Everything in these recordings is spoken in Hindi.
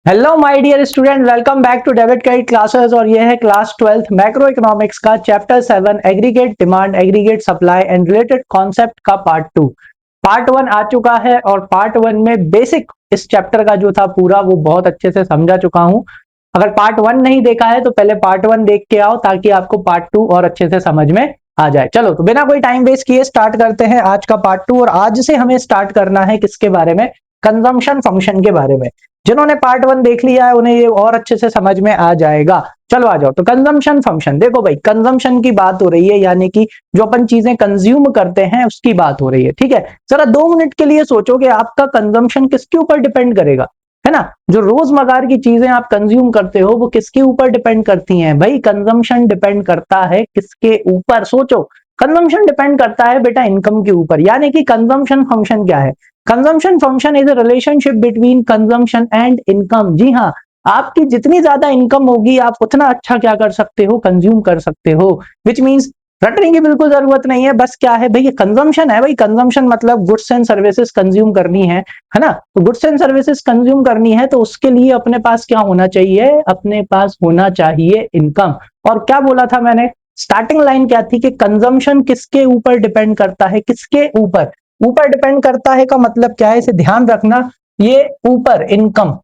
Hello my dear student, welcome back to debit credit classes. और ये है क्लास 12th मैक्रो इकोनॉमिक्स का chapter 7 aggregate demand, aggregate supply and related concept का पार्ट 2। पार्ट 1 आ चुका है और पार्ट 1 में बेसिक इस चैप्टर का जो था पूरा वो बहुत अच्छे से समझा चुका हूं। अगर पार्ट 1 नहीं देखा है तो पहले पार्ट 1 देख के आओ ताकि आपको पार्ट 2 और अच्छे से समझ में आ जाए। चलो तो बिना कोई टाइम वेस्ट किए स्टार्ट करते हैं आज का पार्ट 2। और आज से हमें स्टार्ट करना है किसके बारे में? कंजम्पशन फंक्शन के बारे में। जिन्होंने पार्ट 1 देख लिया है उन्हें ये और अच्छे से समझ में आ जाएगा। चलो आ जाओ। तो कंजम्पशन फंक्शन देखो भाई, कंजम्पशन की बात हो रही है, यानी कि जो अपन चीजें कंज्यूम करते हैं उसकी बात हो रही है। ठीक है, जरा 2 मिनट के लिए सोचो कि आपका कंजम्पशन किसके ऊपर डिपेंड करेगा, है ना? जो रोजमर्रा की चीजें आप कंज्यूम करते हो वो किसके ऊपर डिपेंड करती हैं? भाई कंजम्पशन डिपेंड करता है किसके ऊपर? सोचो, कंजम्पशन डिपेंड करता है बेटा इनकम के ऊपर। यानी कि कंजम्पशन फंक्शन क्या है? Consumption function is a relationship between consumption and income. जी हाँ, आपकी जितनी ज्यादा इनकम होगी आप उतना अच्छा क्या कर सकते हो? कंज्यूम कर सकते हो। विच मीन्स रटने की बिल्कुल जरूरत नहीं है। बस क्या है भाई, ये कंजम्पशन है। भाई कंजम्पशन मतलब गुड्स एंड सर्विसेज कंज्यूम करनी है ना? तो गुड्स एंड सर्विसेज कंज्यूम करनी है तो उसके लिए अपने पास क्या होना चाहिए? अपने पास होना चाहिए इनकम। और क्या बोला था मैंने? स्टार्टिंग लाइन क्या थी कि कंजम्पशन किसके ऊपर डिपेंड करता है? किसके ऊपर? ऊपर डिपेंड करता है का मतलब क्या है? इसे ध्यान रखना। ये ऊपर इनकम,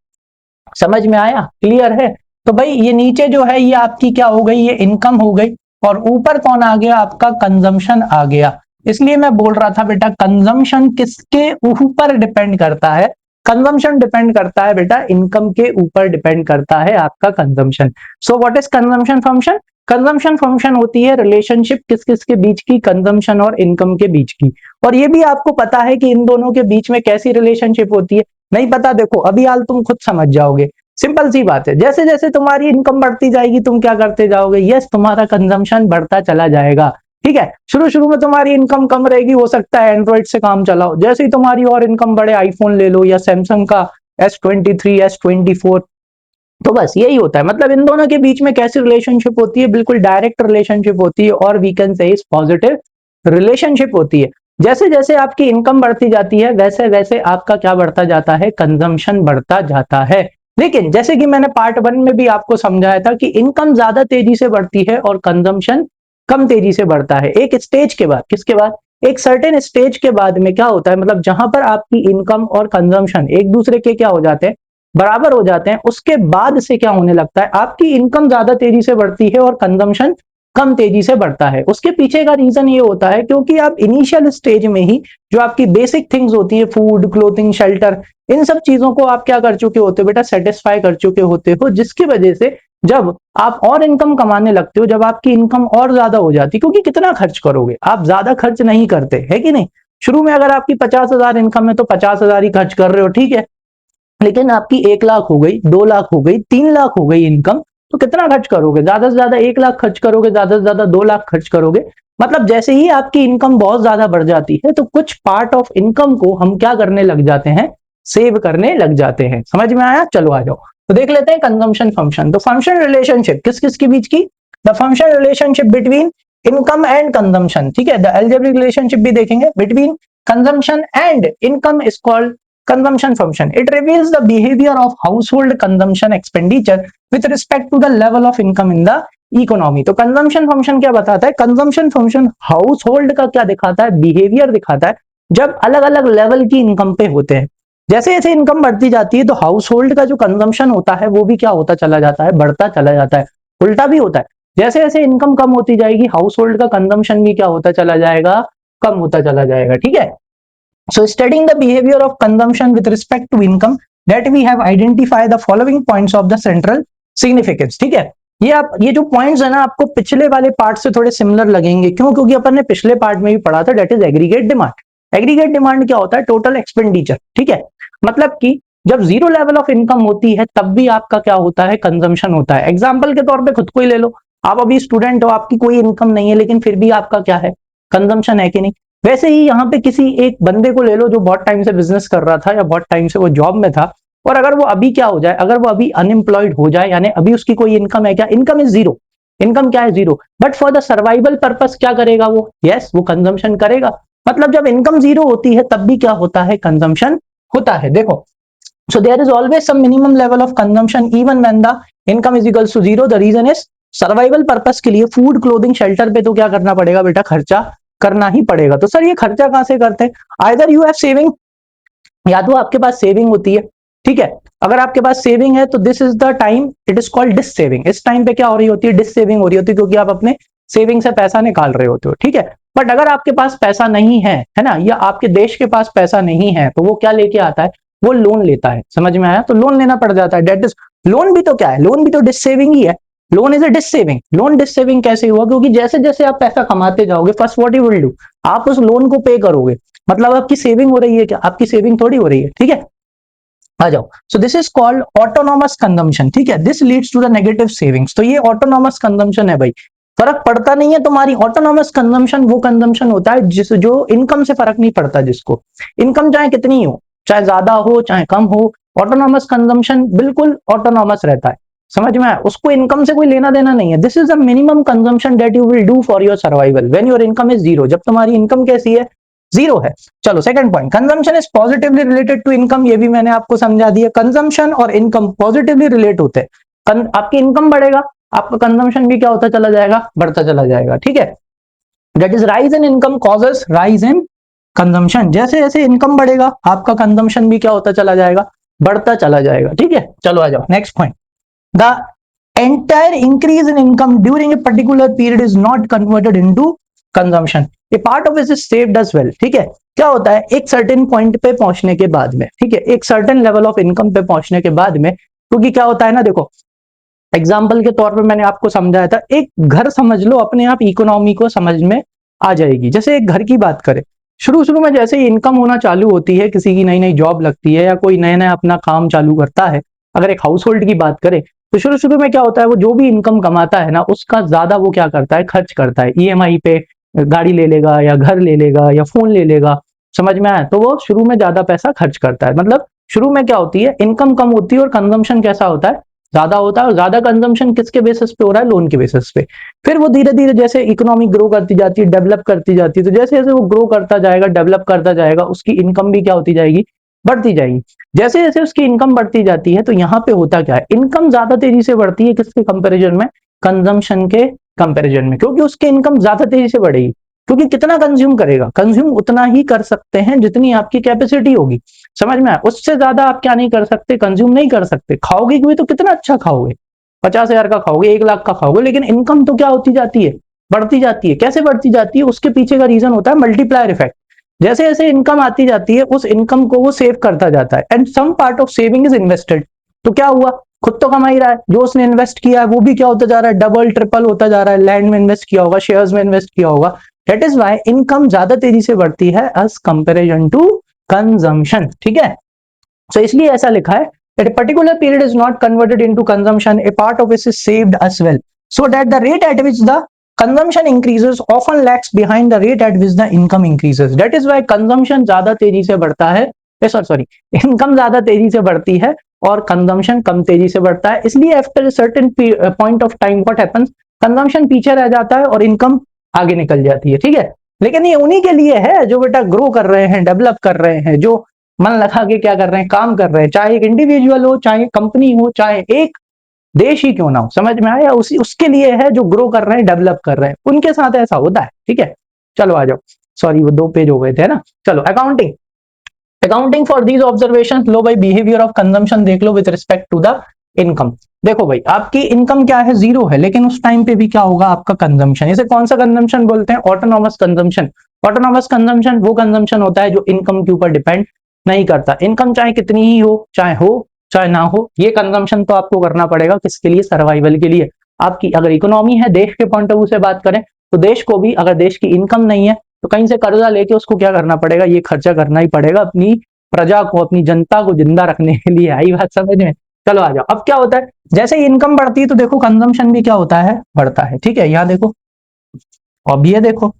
समझ में आया? क्लियर है? तो भाई ये नीचे जो है ये आपकी क्या हो गई? ये इनकम हो गई। और ऊपर कौन आ गया? आपका कंजम्पशन आ गया। इसलिए मैं बोल रहा था बेटा कंजम्पशन किसके ऊपर डिपेंड करता है? कंजम्पशन डिपेंड करता है बेटा इनकम के ऊपर डिपेंड करता है आपका consumption. So what is consumption function? Consumption function होती है रिलेशनशिप किस किस के बीच की? कंजम्पशन और इनकम के बीच की। और ये भी आपको पता है कि इन दोनों के बीच में कैसी रिलेशनशिप होती है? नहीं पता? देखो अभी हाल तुम खुद समझ जाओगे। सिंपल सी बात है, जैसे जैसे तुम्हारी इनकम बढ़ती जाएगी तुम क्या करते जाओगे? यस, तुम्हारा कंजम्पशन बढ़ता चला जाएगा। ठीक है, शुरू शुरू में तुम्हारी इनकम कम रहेगी, हो सकता है एंड्रॉइड से काम चलाओ। जैसे ही तुम्हारी और इनकम बढ़े आईफोन ले लो या सैमसंग का S23 S24। तो बस यही होता है। मतलब इन दोनों के बीच में कैसी रिलेशनशिप होती है? बिल्कुल डायरेक्ट रिलेशनशिप होती है, और we can say is positive relationship होती है। जैसे जैसे आपकी इनकम बढ़ती जाती है वैसे वैसे आपका क्या बढ़ता जाता है? कंजम्पशन बढ़ता जाता है। लेकिन जैसे कि मैंने पार्ट 1 में भी आपको समझाया था कि इनकम ज्यादा तेजी से बढ़ती है और कंजम्पशन कम तेजी से बढ़ता है। एक स्टेज के बाद, किसके बाद? एक सर्टेन स्टेज के बाद में क्या होता है, मतलब जहां पर आपकी इनकम और कंजम्पशन एक दूसरे के क्या हो जाते हैं? बराबर हो जाते हैं। उसके बाद से क्या होने लगता है? आपकी इनकम ज्यादा तेजी से बढ़ती है और कंजम्पशन कम तेजी से बढ़ता है। उसके पीछे का रीजन ये होता है क्योंकि आप इनिशियल स्टेज में ही जो आपकी बेसिक थिंग्स होती है, फूड, क्लोथिंग, शेल्टर, इन सब चीजों को आप क्या कर चुके होते हो बेटा? सेटिस्फाई कर चुके होते हो। जिसकी वजह से जब आप और इनकम कमाने लगते हो, जब आपकी इनकम और ज्यादा हो जाती है, क्योंकि कितना खर्च करोगे? आप ज्यादा खर्च नहीं करते, है कि नहीं? शुरू में अगर आपकी 50,000 इनकम है तो 50,000 ही खर्च कर रहे हो, ठीक है। लेकिन आपकी 1 लाख हो गई, 2 लाख हो गई, 3 लाख हो गई इनकम, तो कितना खर्च करोगे? ज्यादा से ज्यादा 1 लाख खर्च करोगे, ज्यादा से ज्यादा 2 लाख खर्च करोगे। मतलब जैसे ही आपकी इनकम बहुत ज्यादा बढ़ जाती है तो कुछ पार्ट ऑफ इनकम को हम क्या करने लग जाते हैं? सेव करने लग जाते हैं। समझ में आया? चलो आ जाओ तो देख लेते हैं कंजम्पशन फंक्शन। तो फंक्शन रिलेशनशिप किस किस के बीच की? The function relationship between income and consumption. ठीक है, द अलजेब्रिक रिलेशनशिप भी देखेंगे between consumption and income is called consumption function. It reveals the behavior of household consumption expenditure with respect to the level of income in the economy. तो कंजम्पशन फंक्शन क्या बताता है? कंजम्पशन फंक्शन हाउस होल्ड का क्या दिखाता है? बिहेवियर दिखाता है जब अलग अलग लेवल की इनकम पे होते हैं। जैसे जैसे इनकम बढ़ती जाती है तो हाउस होल्ड का जो कंजम्पशन होता है वो भी क्या होता चला जाता है? बढ़ता चला जाता है। उल्टा भी होता है, जैसे जैसे इनकम कम होती जाएगी हाउस होल्ड का कंजम्पशन भी क्या होता चला जाएगा? कम होता चला जाएगा। ठीक है, so studying the behavior of consumption with respect to income, that we have identified the following points of the central significance. ठीक है, ये जो पॉइंट्स है ना आपको पिछले वाले पार्ट से थोड़े सिमिलर लगेंगे। क्यों? क्योंकि अपन ने पिछले पार्ट में भी पढ़ा था, that is aggregate demand. Aggregate demand क्या होता है? Total expenditure. ठीक है, मतलब कि जब जीरो लेवल ऑफ इनकम होती है तब भी आपका क्या होता है? कंजम्पशन होता है। एग्जाम्पल के तौर पे खुद को ही ले लो, आप अभी स्टूडेंट हो, आपकी कोई इनकम नहीं है, लेकिन फिर भी आपका क्या है? कंजम्पशन है कि नहीं? वैसे ही यहाँ पे किसी एक बंदे को ले लो जो बहुत टाइम से बिजनेस कर रहा था या बहुत टाइम से वो जॉब में था, और अगर वो अभी क्या हो जाए? अगर वो अभी अनएम्प्लॉयड हो जाए, यानी अभी उसकी कोई इनकम है क्या? Income is zero. इनकम क्या है? Zero. But for the survival purpose क्या करेगा वो? यस, वो कंजम्पशन करेगा। मतलब जब इनकम जीरो होती है तब भी क्या होता है? कंजम्पशन होता है। देखो So there is always some minimum level of consumption even when the income is equals to zero. The reason is survival purpose के लिए फूड क्लोथिंग शेल्टर पे तो क्या करना पड़ेगा बेटा, खर्चा करना ही पड़ेगा। तो सर ये खर्चा कहां से करते हैं? आइदर यू हैव सेविंग, या तो आपके पास सेविंग होती है, ठीक है। अगर आपके पास सेविंग है तो this is the time it is called dissaving. इस टाइम पे क्या हो रही होती है? डिस सेविंग हो रही होती है, क्योंकि आप अपने सेविंग से पैसा निकाल रहे होते हो, ठीक है। बट अगर आपके पास पैसा नहीं है ना, या आपके देश के पास पैसा नहीं है, तो वो क्या लेके आता है? वो लोन लेता है। समझ में आया? तो लोन लेना पड़ जाता है। डेट इज, लोन भी तो क्या है? लोन भी तो डिस सेविंग ही है। Loan is a dissaving. Loan dissaving कैसे हुआ? क्योंकि जैसे जैसे आप पैसा कमाते जाओगे, first what you will do, आप उस लोन को पे करोगे। मतलब आपकी सेविंग हो रही है क्या? आपकी सेविंग थोड़ी हो रही है, ठीक है। आ जाओ। So this is called autonomous consumption, ठीक है। This leads to the negative savings. तो ये ऑटोनॉमस कंजम्पशन है भाई, फर्क पड़ता नहीं है तुम्हारी। ऑटोनॉमस कंजम्पशन वो कंजम्पशन होता है जिस जो इनकम से फर्क नहीं पड़ता, जिसको इनकम चाहे कितनी हो, चाहे ज्यादा हो चाहे कम हो, ऑटोनॉमस कंजम्पशन बिल्कुल ऑटोनॉमस रहता है। समझ में आया? उसको इनकम से कोई लेना देना नहीं है। This is the minimum consumption that you will do for your survival when your income is zero. जब तुम्हारी इनकम कैसी है? जीरो है। चलो second point, consumption is positively related to income. ये भी मैंने आपको समझा दिया। कंजम्पशन और इनकम पॉजिटिवली रिलेट होते हैं। आपकी इनकम बढ़ेगा, आपका कंजम्पशन भी क्या होता चला जाएगा? बढ़ता चला जाएगा, ठीक है। That is rise in income causes rise in consumption. जैसे जैसे इनकम बढ़ेगा, आपका कंजम्पशन भी क्या होता चला जाएगा? बढ़ता चला जाएगा, ठीक है। चलो आ जाओ next point. The entire increase in income during a particular period is not converted into consumption. A part of it is saved as well, ठीक है। क्या होता है? एक सर्टेन पॉइंट पे पहुंचने के बाद में, ठीक है, एक सर्टेन लेवल ऑफ इनकम पे पहुंचने के बाद में, क्योंकि क्या होता है ना, देखो एग्जाम्पल के तौर पे मैंने आपको समझाया था, एक घर समझ लो, अपने आप इकोनॉमी को समझ में आ जाएगी। जैसे एक घर की बात करें, शुरू शुरू में जैसे ही इनकम होना चालू होती है, किसी की नई नई जॉब लगती है या कोई नया नया अपना काम चालू करता है, अगर एक हाउस होल्ड की बात करें, तो शुरू शुरू में क्या होता है? वो जो भी इनकम कमाता है ना, उसका ज्यादा वो क्या करता है? खर्च करता है। ईएमआई पे गाड़ी ले लेगा या घर ले लेगा या फोन ले लेगा। समझ में आया? तो वो शुरू में ज्यादा पैसा खर्च करता है। मतलब शुरू में क्या होती है? इनकम कम होती है और कंजम्पशन कैसा होता है? ज्यादा होता है। और ज्यादा कंजम्पशन किसके बेसिस पे हो रहा है? लोन के बेसिस पे। फिर वो धीरे धीरे जैसे इकोनॉमी ग्रो करती जाती है, डेवलप करती जाती है, तो जैसे जैसे वो ग्रो करता जाएगा, डेवलप करता जाएगा, उसकी इनकम भी क्या होती जाएगी? बढ़ती जाएगी। जैसे जैसे उसकी इनकम बढ़ती जाती है, तो यहाँ पे होता क्या है? इनकम ज्यादा तेजी से बढ़ती है किसके कंपेरिजन में? कंजम्पशन के कंपेरिजन में। क्योंकि उसकी इनकम ज्यादा तेजी से बढ़ेगी। क्योंकि कितना कंज्यूम करेगा? कंज्यूम उतना ही कर सकते हैं जितनी आपकी कैपेसिटी होगी। समझ में आया? उससे ज्यादा आप क्या नहीं कर सकते? कंज्यूम नहीं कर सकते। खाओगे भी तो कितना अच्छा खाओगे? 50,000 का खाओगे, 1 लाख का खाओगे, लेकिन इनकम तो क्या होती जाती है? बढ़ती जाती है। कैसे बढ़ती जाती है? उसके पीछे का रीजन होता है मल्टीप्लायर इफेक्ट। जैसे जैसे इनकम आती जाती है, उस इनकम को वो सेव करता जाता है, and some part of saving is invested. तो क्या हुआ? खुद तो कमा ही रहा है, जो उसने इन्वेस्ट किया है वो भी क्या होता जा रहा है? डबल ट्रिपल होता जा रहा है। लैंड में इन्वेस्ट किया होगा, शेयर्स में इन्वेस्ट किया होगा। दैट इज वाई इनकम ज्यादा तेजी से बढ़ती है एज कंपेरिजन टू कंजम्पशन, ठीक है। सो इसलिए ऐसा लिखा है that a particular period is not converted into consumption, a part of it is saved as well, so that the rate at which the consumption increases often lags behind the rate at which the income increases. That is why consumption ज्यादा तेजी से बढ़ता है, सॉरी इनकम ज्यादा तेजी से बढ़ती है और कंजम्पशन कम तेजी से बढ़ता है। इसलिए after certain point of time what happens, consumption पीछे रह जाता है और इनकम आगे निकल जाती है, ठीक है। लेकिन ये उन्हीं के लिए है जो बेटा ग्रो कर रहे हैं, डेवलप कर रहे हैं, जो मन लगा के क्या कर रहे हैं? काम कर रहे हैं। चाहे एक इंडिविजुअल हो, चाहे कंपनी हो, चाहे एक देश ही क्यों ना हो। समझ में आया? उसके लिए है जो ग्रो कर रहे हैं, डेवलप कर रहे हैं, उनके साथ ऐसा होता है, ठीक है। चलो आ जाओ, सॉरी वो 2 पेज हो गए थे ना। चलो accounting, accounting for these observation. लो भाई, बिहेवियर ऑफ कंजम्पशन देख लो with respect to the income. देखो भाई, आपकी इनकम क्या है? जीरो है, लेकिन उस टाइम पे भी क्या होगा? आपका कंजम्पशन। इसे कौन सा कंजम्पशन बोलते हैं? Autonomous consumption. ऑटोनॉमस कंजम्पशन वो कंजम्पशन होता है जो इनकम के ऊपर डिपेंड नहीं करता। इनकम चाहे कितनी ही हो चाहे ना हो, ये कंजम्पशन तो आपको करना पड़ेगा। किसके लिए? सर्वाइवल के लिए। आपकी अगर इकोनॉमी है, देश के पॉइंट ऑफ व्यू से बात करें, तो देश को भी अगर देश की इनकम नहीं है तो कहीं से कर्जा लेके उसको क्या करना पड़ेगा? ये खर्चा करना ही पड़ेगा अपनी प्रजा को, अपनी जनता को जिंदा रखने के लिए। आई बात समझ में? चलो आ जाओ। अब क्या होता है? जैसे ही इनकम बढ़ती है तो देखो कंजम्पशन भी क्या होता है? बढ़ता है, ठीक है। यहाँ देखो, अब ये देखो,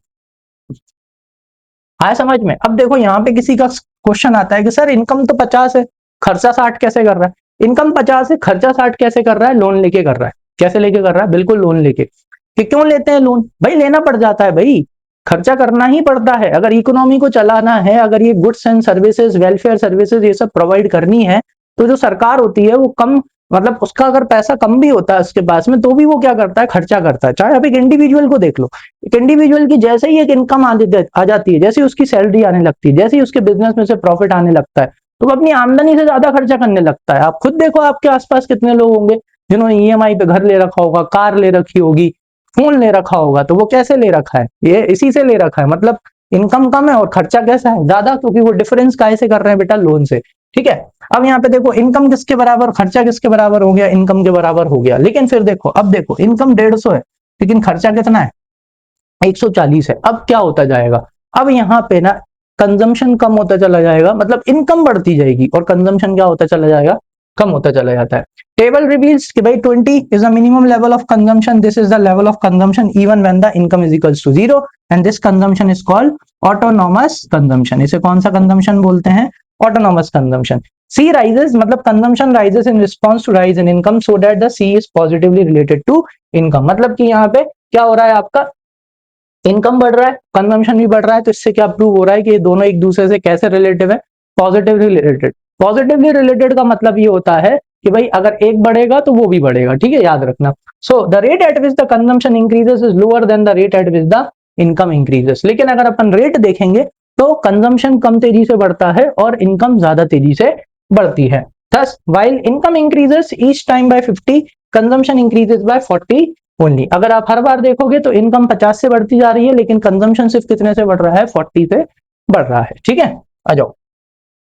आया समझ में? अब देखो यहाँ पे किसी का क्वेश्चन आता है कि सर इनकम तो 50 है, खर्चा 60 कैसे कर रहा है? इनकम 50 है, खर्चा 60 कैसे कर रहा है? लोन लेके कर रहा है। कैसे लेके कर रहा है? बिल्कुल लोन लेके। कि क्यों लेते हैं लोन? भाई लेना पड़ जाता है भाई, खर्चा करना ही पड़ता है। अगर इकोनॉमी को चलाना है, अगर ये goods and services, welfare services ये सब प्रोवाइड करनी है, तो जो सरकार होती है वो कम, मतलब उसका अगर पैसा कम भी होता है उसके पास में, तो भी वो क्या करता है, खर्चा करता है। चाहे आप एक इंडिविजुअल को देख लो, एक इंडिविजुअल की जैसे ही एक इनकम आ जाती है, जैसे ही उसकी सैलरी आने लगती है, जैसे ही उसके बिजनेस में से प्रॉफिट आने लगता है, तो वो अपनी आमदनी से ज्यादा खर्चा करने लगता है। आप खुद देखो आपके आसपास कितने लोग होंगे जिन्होंने ईएमआई पे घर ले रखा होगा, कार ले रखी होगी, फोन ले रखा होगा। तो वो कैसे ले रखा है, ये इसी से ले रखा है, मतलब इनकम कम है और खर्चा कैसा है, ज्यादा, क्योंकि वो डिफरेंस कैसे कर रहे हैं बेटा, लोन से। ठीक है, अब यहाँ पे देखो इनकम किसके बराबर, खर्चा किसके बराबर हो गया, इनकम के बराबर हो गया। लेकिन फिर देखो, अब देखो इनकम 150 है लेकिन खर्चा कितना है, 140 है। अब क्या होता जाएगा, अब यहाँ पे ना कंजम्पशन कम होता चला जाएगा, मतलब इनकम बढ़ती जाएगी और कंजम्पशन क्या होता चला जाएगा, कम होता चला जाता है। टेबल रिवील्स कि भाई 20 is the minimum level of consumption, this is the level of consumption even when the income is equals to 0 and this consumption is called autonomous consumption. इसे कौन सा कंजम्पशन बोलते हैं, ऑटोनॉमस कंजम्पशन। सी राइजेस, मतलब consumption rises in response to rise in income so that the C is positively related to income. मतलब कि यहाँ पे क्या हो रहा है, आपका इनकम बढ़ रहा है, कंजम्पशन भी बढ़ रहा है, तो इससे क्या प्रूव हो रहा है कि ये दोनों एक दूसरे से कैसे रिलेटिव है, पॉजिटिवली रिलेटेड। पॉजिटिवली रिलेटेड का मतलब ये होता है कि भाई अगर एक बढ़ेगा तो वो भी बढ़ेगा। ठीक है, याद रखना। So the rate at which the consumption increases is lower than the rate at which the income increases. लेकिन अगर अपन रेट देखेंगे तो कंजम्पशन कम तेजी से बढ़ता है और इनकम ज्यादा तेजी से बढ़ती है। Thus while income increases each time by 50, consumption increases by 40 only. अगर आप हर बार देखोगे तो इनकम 50 से बढ़ती जा रही है लेकिन कंजम्पशन सिर्फ कितने से बढ़ रहा है, 40 से बढ़ रहा है। ठीक है, आ जाओ,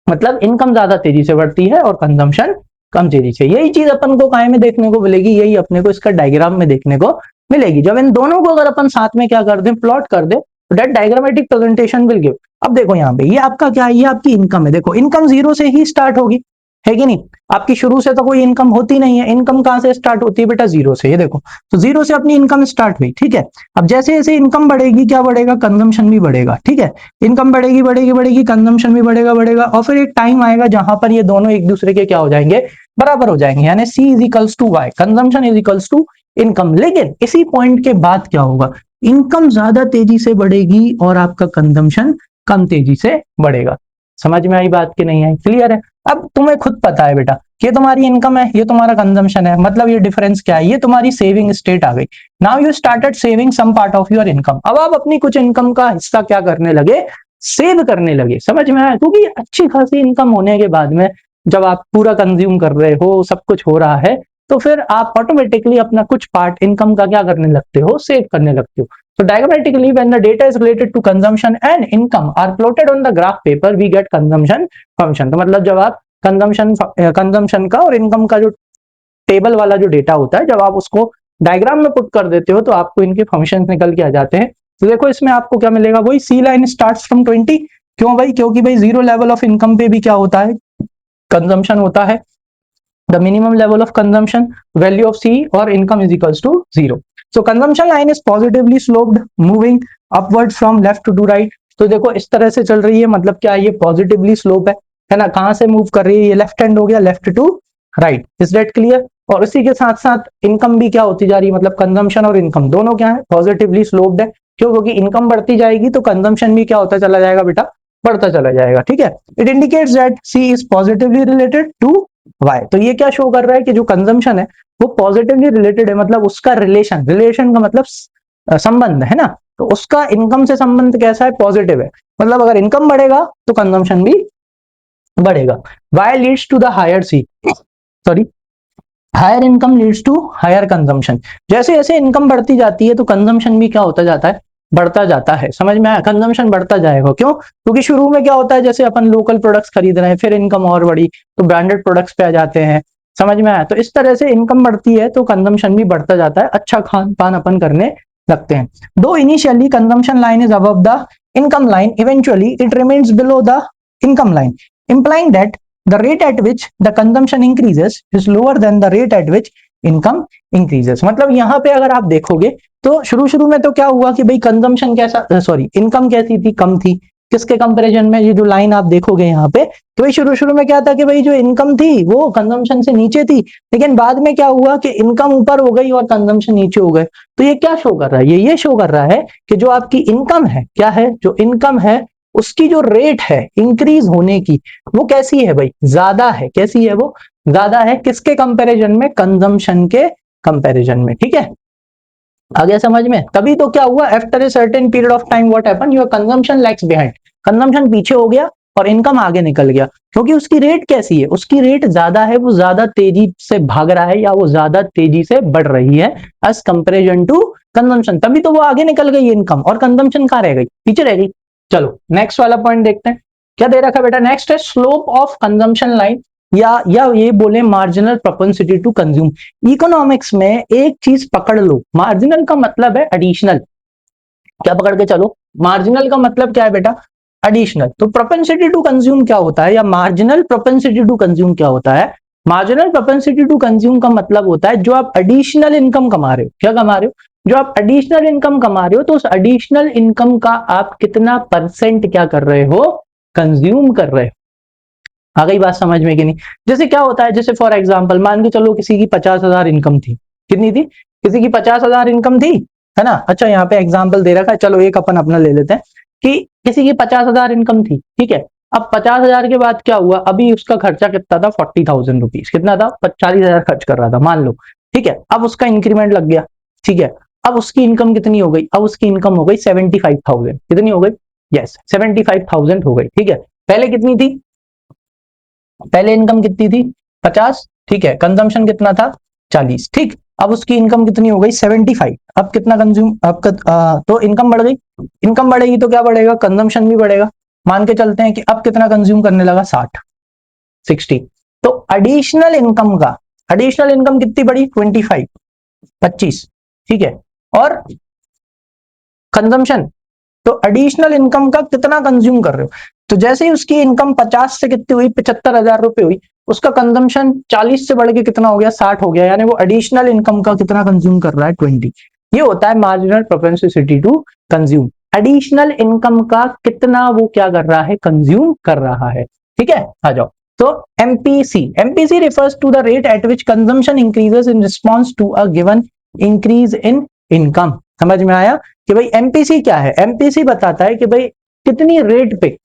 मतलब इनकम ज्यादा तेजी से बढ़ती है और कंजम्पशन कम तेजी से। यही चीज अपन को काय में देखने को मिलेगी, यही अपने को इसका डायग्राम में देखने को मिलेगी। जब इन दोनों को अगर अपन साथ में क्या कर दें, प्लॉट कर दे, तो that diagrammatic presentation will give. अब देखो यहाँ पे ये आपका क्या है, ये आपकी इनकम है। देखो इनकम 0 से ही स्टार्ट होगी, है कि नहीं, आपकी शुरू से तो कोई इनकम होती नहीं है। इनकम कहां से स्टार्ट होती है बेटा, 0 से। ये देखो, तो 0 से अपनी इनकम स्टार्ट हुई। ठीक है, अब जैसे जैसे इनकम बढ़ेगी क्या बढ़ेगा, कंजम्पशन भी बढ़ेगा। ठीक है, इनकम बढ़ेगी बढ़ेगी बढ़ेगी, कंजम्पशन भी बढ़ेगा बढ़ेगा, और फिर एक टाइम आएगा जहां पर ये दोनों एक दूसरे के क्या हो जाएंगे, बराबर हो जाएंगे, यानी C is equals to Y, consumption is equals to income. लेकिन इसी पॉइंट के बाद क्या होगा, इनकम ज्यादा तेजी से बढ़ेगी और आपका कंजम्पशन कम तेजी से बढ़ेगा। समझ में आई बात कि नहीं आई, क्लियर है। अब तुम्हें खुद पता है बेटा, ये तुम्हारी इनकम है, ये तुम्हारा कंजम्पशन है, मतलब ये डिफरेंस क्या है, ये तुम्हारी सेविंग स्टेट आ गई। Now you started saving some part of your income. अब आप अपनी कुछ इनकम का हिस्सा क्या करने लगे, सेव करने लगे। समझ में आया, क्योंकि अच्छी खासी इनकम होने के बाद में जब आप पूरा कंज्यूम कर रहे हो, सब कुछ हो रहा है, तो फिर आप ऑटोमेटिकली अपना कुछ पार्ट इनकम का क्या करने लगते हो, सेव करने लगते हो। So diagrammatically, when the data is related to consumption and income are plotted on the graph paper, we get consumption function। तो मतलब जब आप कंजम्पशन का और इनकम का जो टेबल वाला जो डेटा होता है, जब आप उसको डायग्राम में पुट कर देते हो तो आपको इनके फंक्शंस निकल के आ जाते हैं। तो देखो इसमें आपको क्या मिलेगा, वही सी लाइन स्टार्ट्स फ्रॉम 20। क्यों भाई, क्योंकि भाई 0 लेवल ऑफ इनकम पे भी क्या होता है, कंजम्पशन होता है। The minimum level of consumption, value of C और income is equals to 0। So consumption line is positively sloped moving upward from left to right। तो देखो इस तरह से चल रही है, मतलब क्या ये पॉजिटिवली स्लोप है ना, कहां से मूव कर रही है, ये लेफ्ट हैंड हो गया, left to right. Is that clear. और इसी के साथ साथ इनकम भी क्या होती जा रही है, मतलब कंजम्पशन और इनकम दोनों क्या है, पॉजिटिवली स्लोप्ड है। क्यों, क्योंकि इनकम बढ़ती जाएगी तो कंजम्पशन भी क्या होता चला जाएगा बेटा, बढ़ता चला जाएगा। ठीक है, it indicates that C is positively related to Y. तो ये क्या शो कर रहा है कि जो कंजम्पशन है वो पॉजिटिवली रिलेटेड है, मतलब उसका रिलेशन, रिलेशन का मतलब संबंध है ना, तो उसका इनकम से संबंध कैसा है, पॉजिटिव है। मतलब अगर इनकम बढ़ेगा तो कंजम्पशन भी बढ़ेगा। Y leads to the higher C, sorry, higher income leads to higher consumption. जैसे जैसे इनकम बढ़ती जाती है तो कंजम्पशन भी क्या होता जाता है, बढ़ता जाता है। समझ में आया, कंजम्पशन बढ़ता जाएगा। क्यों, क्योंकि शुरू में क्या होता है, जैसे अपन लोकल प्रोडक्ट्स खरीद रहे हैं, फिर इनकम और बढ़ी तो ब्रांडेड प्रोडक्ट्स पे आ जाते हैं। समझ में आया, तो इस तरह से इनकम बढ़ती है तो कंजम्पशन भी बढ़ता जाता है, अच्छा खान पान अपन करने लगते हैं। दो initially consumption line is above the income line, eventually it remains below the income line, implying that the rate at which the consumption increases is lower than the rate at which income increases। मतलब यहाँ पे अगर आप देखोगे तो शुरू शुरू में तो क्या हुआ कि भाई कंजम्पशन कैसा, सॉरी इनकम कैसी थी, कम थी। किसके कंपैरिजन में, ये जो लाइन आप देखोगे यहाँ पे, तो भाई शुरू शुरू में क्या था कि भाई जो इनकम थी वो कंजम्पशन से नीचे थी, लेकिन बाद में क्या हुआ कि इनकम ऊपर हो गई और कंजम्पशन नीचे हो गए। तो ये क्या शो कर रहा है, ये शो कर रहा है कि जो आपकी इनकम है, क्या है, जो इनकम है उसकी जो रेट है इंक्रीज होने की वो कैसी है भाई, ज्यादा है। कैसी है वो, ज्यादा है। किसके कंपैरिजन में, कंजम्पशन के कंपैरिजन में। ठीक है, आ गया समझ में। तभी तो क्या हुआ, after a certain period of time what happen, your consumption lags behind. Consumption पीछे हो गया और इनकम आगे निकल गया, क्योंकि उसकी रेट कैसी है, उसकी रेट ज्यादा है, वो ज्यादा तेजी से भाग रहा है या वो ज्यादा तेजी से बढ़ रही है एज कंपेरिजन टू कंजम्पशन। तभी तो वो आगे निकल गई इनकम, और कंजम्पशन कहां रह गई, पीछे रह गई। चलो नेक्स्ट वाला पॉइंट देखते हैं, क्या दे रखा है बेटा। नेक्स्ट है स्लोप ऑफ कंजम्पशन लाइन, या ये बोले marginal propensity to consume. Economics में एक चीज पकड़ लो, मार्जिनल का मतलब है एडिशनल। क्या पकड़ के चलो, मार्जिनल का मतलब क्या है बेटा, एडिशनल। तो प्रोपेंसिटी टू कंज्यूम क्या होता है, या मार्जिनल प्रोपेंसिटी टू कंज्यूम क्या होता है। मार्जिनल प्रोपेंसिटी टू कंज्यूम का मतलब होता है जो आप एडिशनल इनकम कमा रहे हो। क्या कमा रहे हो, जो आप एडिशनल इनकम कमा रहे हो, तो उस एडिशनल इनकम का आप कितना परसेंट क्या कर रहे हो, कंज्यूम कर रहे हो। आ गई बात समझ में कि नहीं। जैसे क्या होता है, जैसे फॉर एग्जाम्पल मान के चलो किसी की 50,000 इनकम थी। कितनी थी, किसी की 50,000 इनकम थी, है ना। अच्छा यहाँ पे एग्जाम्पल दे रखा है, चलो एक अपन अपना ले लेते हैं कि किसी की 50,000 इनकम थी। ठीक है, अब 50,000 के बाद क्या हुआ, अभी उसका खर्चा कितना था, 40,000 रुपीज। कितना था, 40,000 खर्च कर रहा था मान लो। ठीक है, अब उसका इंक्रीमेंट लग गया। ठीक है, अब उसकी इनकम कितनी हो गई, अब उसकी इनकम हो गई 75,000। कितनी हो गई, यस 75,000 हो गई। ठीक है, पहले कितनी थी, पहले इनकम कितनी थी, 50। ठीक है, कंजम्पशन कितना था, 40। ठीक, अब उसकी इनकम कितनी हो गई, 75। अब कितना कंज्यूम आपका, तो इनकम बढ़ गई। इनकम बढ़ेगी तो क्या बढ़ेगा, कंजम्पशन भी बढ़ेगा। मान के चलते हैं कि अब कितना कंज्यूम करने लगा, 60। तो एडिशनल इनकम का, एडिशनल इनकम कितनी बढ़ी, 25, 25। ठीक है, और कंजम्पशन, तो एडिशनल इनकम का कितना कंज्यूम कर रहे हो। तो जैसे ही उसकी इनकम 50 से कितनी हुई, 75,000 रुपए हुई, उसका कंजम्पशन 40 से बढ़ के कितना हो गया, 60 हो गया। यानी वो एडिशनल इनकम का कितना कंज्यूम कर रहा है, 20। ये होता है marginal propensity to consume. Additional income का कितना वो क्या कर रहा है, कंज्यूम कर रहा है। ठीक है, आ जाओ। तो MPC refers to the rate at which consumption increases in response to a given increase in income. समझ में आया कि भाई एमपीसी क्या है। एमपीसी बताता है कि भाई कितनी रेट पे,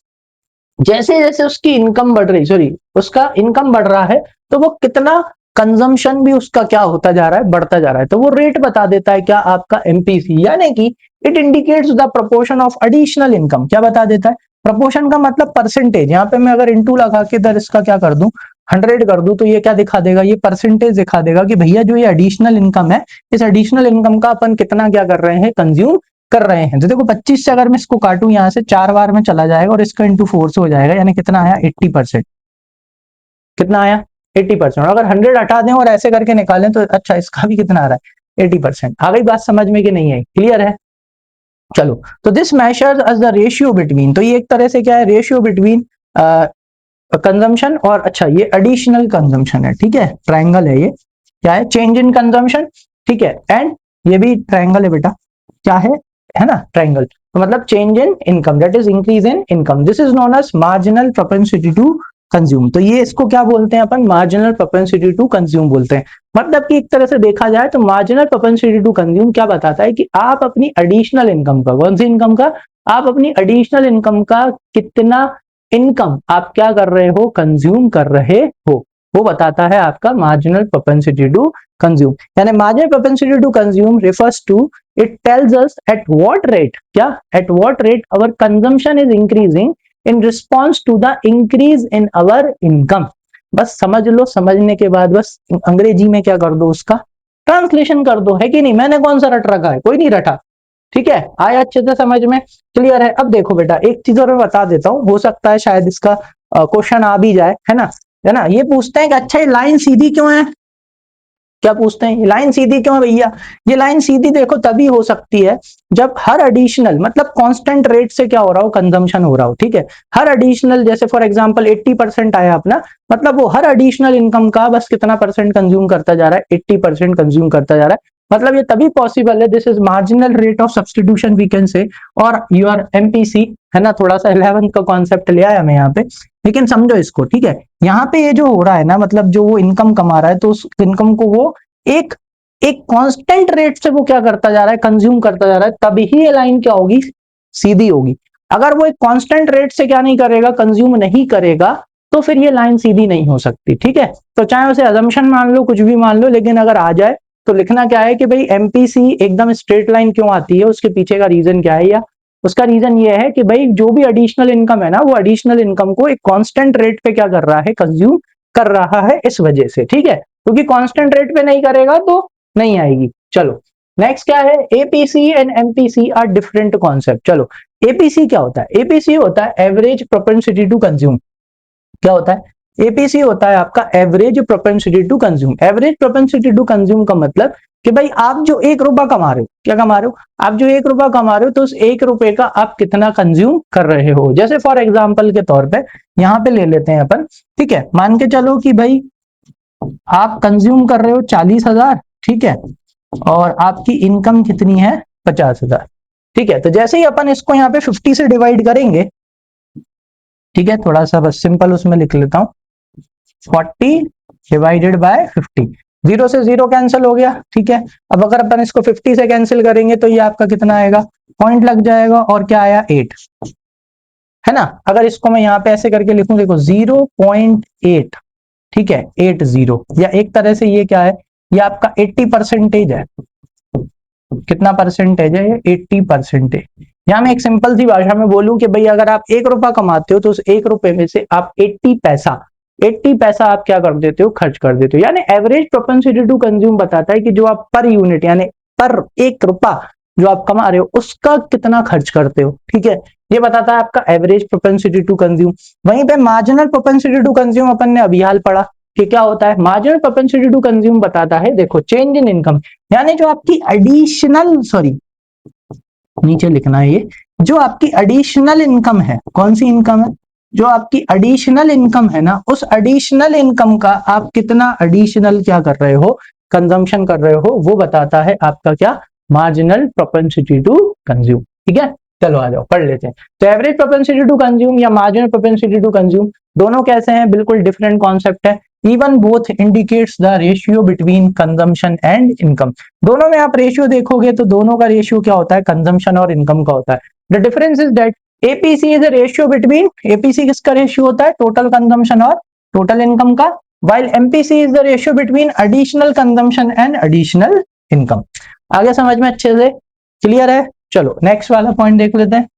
जैसे जैसे उसकी इनकम बढ़ रही, सॉरी उसका इनकम बढ़ रहा है, तो वो कितना कंजम्पशन भी उसका क्या होता जा रहा है, बढ़ता जा रहा है। तो वो रेट बता देता है क्या, आपका एमपीसी। यानी कि it indicates the proportion of additional income. क्या बता देता है, प्रोपोर्शन का मतलब परसेंटेज। यहाँ पे मैं अगर इंटू लगा के इधर इसका क्या कर दूं, 100 कर दूं, तो ये क्या दिखा देगा, ये परसेंटेज दिखा देगा कि भैया जो ये एडिशनल इनकम है, इस एडिशनल इनकम का अपन कितना क्या कर रहे हैं, कंज्यूम कर रहे हैं। तो देखो 25 से अगर मैं इसको काटूं यहाँ से, 4 बार में चला जाएगा और इसका इंटू 4 से हो जाएगा, यानी कितना आया, 80%। कितना आया, 80%। अगर 100 हटा दें और ऐसे करके निकालें तो अच्छा इसका भी कितना आ रहा है, 80%। आ गई बात समझ में कि नहीं है, क्लियर है। चलो, तो this measures as the ratio between, तो ये एक तरह से क्या है, रेशियो बिटवीन कंजम्पशन और, अच्छा ये एडिशनल कंजम्पशन है। ठीक है, ट्रायंगल है ये, क्या है, चेंज इन कंजम्पशन। ठीक है, एंड ये भी ट्रायंगल है बेटा, क्या है ना, ट्रायंगल। तो मतलब change in income, that is increase in income. This is known as marginal propensity to consume. तो ये इसको क्या बोलते हैं अपन, मार्जिनल प्रोपेंसिटी टू कंज्यूम बोलते हैं। मतलब कि एक तरह से देखा जाए तो मार्जिनल प्रोपेंसिटी टू कंज्यूम क्या बताता है कि आप अपनी एडिशनल इनकम का, कौन सी इनकम का, आप अपनी एडिशनल इनकम का कितना इनकम आप क्या कर रहे हो, कंज्यूम कर रहे हो, वो बताता है आपका मार्जिनल प्रोपेंसिटी टू कंज्यूम। यानी marginal propensity to consume refers to, it tells us at what rate, क्या, at what rate our consumption is increasing in response to the increase in our income. बस समझ लो, समझने के बाद बस अंग्रेजी में क्या कर दो, उसका ट्रांसलेशन कर दो, है कि नहीं। मैंने कौन सा रट रखा है, कोई नहीं रटा। ठीक है, आया अच्छे से समझ में, क्लियर है। अब देखो बेटा एक चीज और मैं बता देता हूँ, हो सकता है शायद इसका क्वेश्चन आ भी जाए, है ना। है ना, ये पूछते हैं कि अच्छा ये लाइन सीधी क्यों है, क्या पूछते हैं, ये लाइन सीधी क्यों है भैया। ये लाइन सीधी देखो तभी हो सकती है जब हर एडिशनल, मतलब कांस्टेंट रेट से क्या हो रहा हो, कंजम्पशन हो रहा हो। ठीक है, हर एडिशनल, जैसे फॉर एग्जांपल 80% आया अपना, मतलब वो हर एडिशनल इनकम का बस कितना परसेंट कंज्यूम करता जा रहा है, 80% कंज्यूम करता जा रहा है। मतलब ये तभी पॉसिबल है, this is marginal rate of substitution we can say, और योर एमपीसी, है ना। थोड़ा सा 11th का कॉन्सेप्ट ले आया मैं यहाँ पे, लेकिन समझो इसको। ठीक है, यहाँ पे ये जो हो रहा है ना, मतलब जो वो इनकम कमा रहा है, तो उस इनकम को वो एक एक कांस्टेंट रेट से वो क्या करता जा रहा है, कंज्यूम करता जा रहा है, तभी ये लाइन क्या होगी, सीधी होगी। अगर वो एक कांस्टेंट रेट से क्या नहीं करेगा, कंज्यूम नहीं करेगा, तो फिर ये लाइन सीधी नहीं हो सकती। ठीक है, तो चाहे उसे अजम्पशन मान लो, कुछ भी मान लो, लेकिन अगर आ जाए तो लिखना क्या है कि भाई एमपीसी एकदम स्ट्रेट लाइन क्यों आती है, उसके पीछे का रीजन क्या है, या उसका रीजन ये है कि भाई जो भी एडिशनल इनकम है ना, वो एडिशनल इनकम को एक कांस्टेंट रेट पे क्या कर रहा है, कंज्यूम कर रहा है, इस वजह से। ठीक है, क्योंकि कांस्टेंट रेट पे नहीं करेगा तो नहीं आएगी। चलो नेक्स्ट क्या है, APC and MPC are different concept. चलो एपीसी क्या होता है, एपीसी होता है एवरेज प्रोपेंसिटी टू कंज्यूम। क्या होता है, एपीसी होता है आपका average propensity to consume. Average propensity to consume का मतलब कि भाई आप जो 1 रुपया कमा रहे हो, क्या कमा रहे हो, आप जो 1 रुपया कमा रहे हो, तो उस 1 रुपए का आप कितना कंज्यूम कर रहे हो। जैसे फॉर एग्जाम्पल के तौर पे यहां पे ले लेते हैं अपन। ठीक है, मान के चलो कि भाई आप कंज्यूम कर रहे हो 40,000, ठीक है, और आपकी इनकम कितनी है, 50,000। ठीक है, तो जैसे ही अपन इसको यहाँ पे 50 से डिवाइड करेंगे, ठीक है, थोड़ा सा बस सिंपल उसमें लिख लेता हूं, 40 डिवाइडेड बाय 50, 0 से 0 कैंसिल हो गया। ठीक है, अब अगर अपन इसको 50 से कैंसिल करेंगे तो ये आपका कितना आएगा, पॉइंट लग जाएगा, और क्या आया, 8, है ना। अगर इसको मैं यहाँ पे ऐसे करके लिखूं, देखो 0.8, ठीक है, 80, या एक तरह से ये क्या है, ये आपका 80% है। कितना परसेंटेज है, ये 80%। या मैं एक सिंपल सी भाषा में बोलूं कि भाई अगर आप 1 रुपया कमाते हो, तो उस 1 रुपए में से आप 80 पैसा आप क्या कर देते हो, खर्च कर देते हो। यानी एवरेज प्रोपेंसिटी टू कंज्यूम बताता है कि जो आप पर यूनिट, यानी पर 1 रुपया जो आप कमा रहे हो, उसका कितना खर्च करते हो। ठीक है, ये बताता है आपका एवरेज प्रोपेंसिटी टू कंज्यूम। वहीं पे मार्जिनल प्रोपेंसिटी टू कंज्यूम अपन ने अभी हाल पढ़ा कि क्या होता है। मार्जिनल प्रोपेंसिटी टू कंज्यूम बताता है, देखो, चेंज इन इनकम, यानी जो आपकी एडिशनल, सॉरी नीचे लिखना है, ये जो आपकी एडिशनल इनकम है, कौन सी इनकम है, जो आपकी एडिशनल इनकम है ना, उस एडिशनल इनकम का आप कितना एडिशनल क्या कर रहे हो, कंजम्पशन कर रहे हो, वो बताता है आपका क्या, मार्जिनल प्रोपेंसिटी टू कंज्यूम। ठीक है, चलो आ जाओ पढ़ लेते हैं। तो एवरेज प्रोपेंसिटी टू कंज्यूम या मार्जिनल प्रोपेंसिटी टू कंज्यूम दोनों कैसे हैं, बिल्कुल डिफरेंट कॉन्सेप्ट है। Even both indicates the ratio between consumption and income. दोनों में आप रेशियो देखोगे तो दोनों का रेशियो क्या होता है, कंजम्पशन और इनकम का होता है। The difference is that APC is a ratio between, APC किसका रेशियो होता है, टोटल कंजम्पशन और टोटल इनकम का, while MPC is the ratio between additional consumption and additional income। आगे समझ में अच्छे से क्लियर है। चलो नेक्स्ट वाला पॉइंट देख लेते हैं।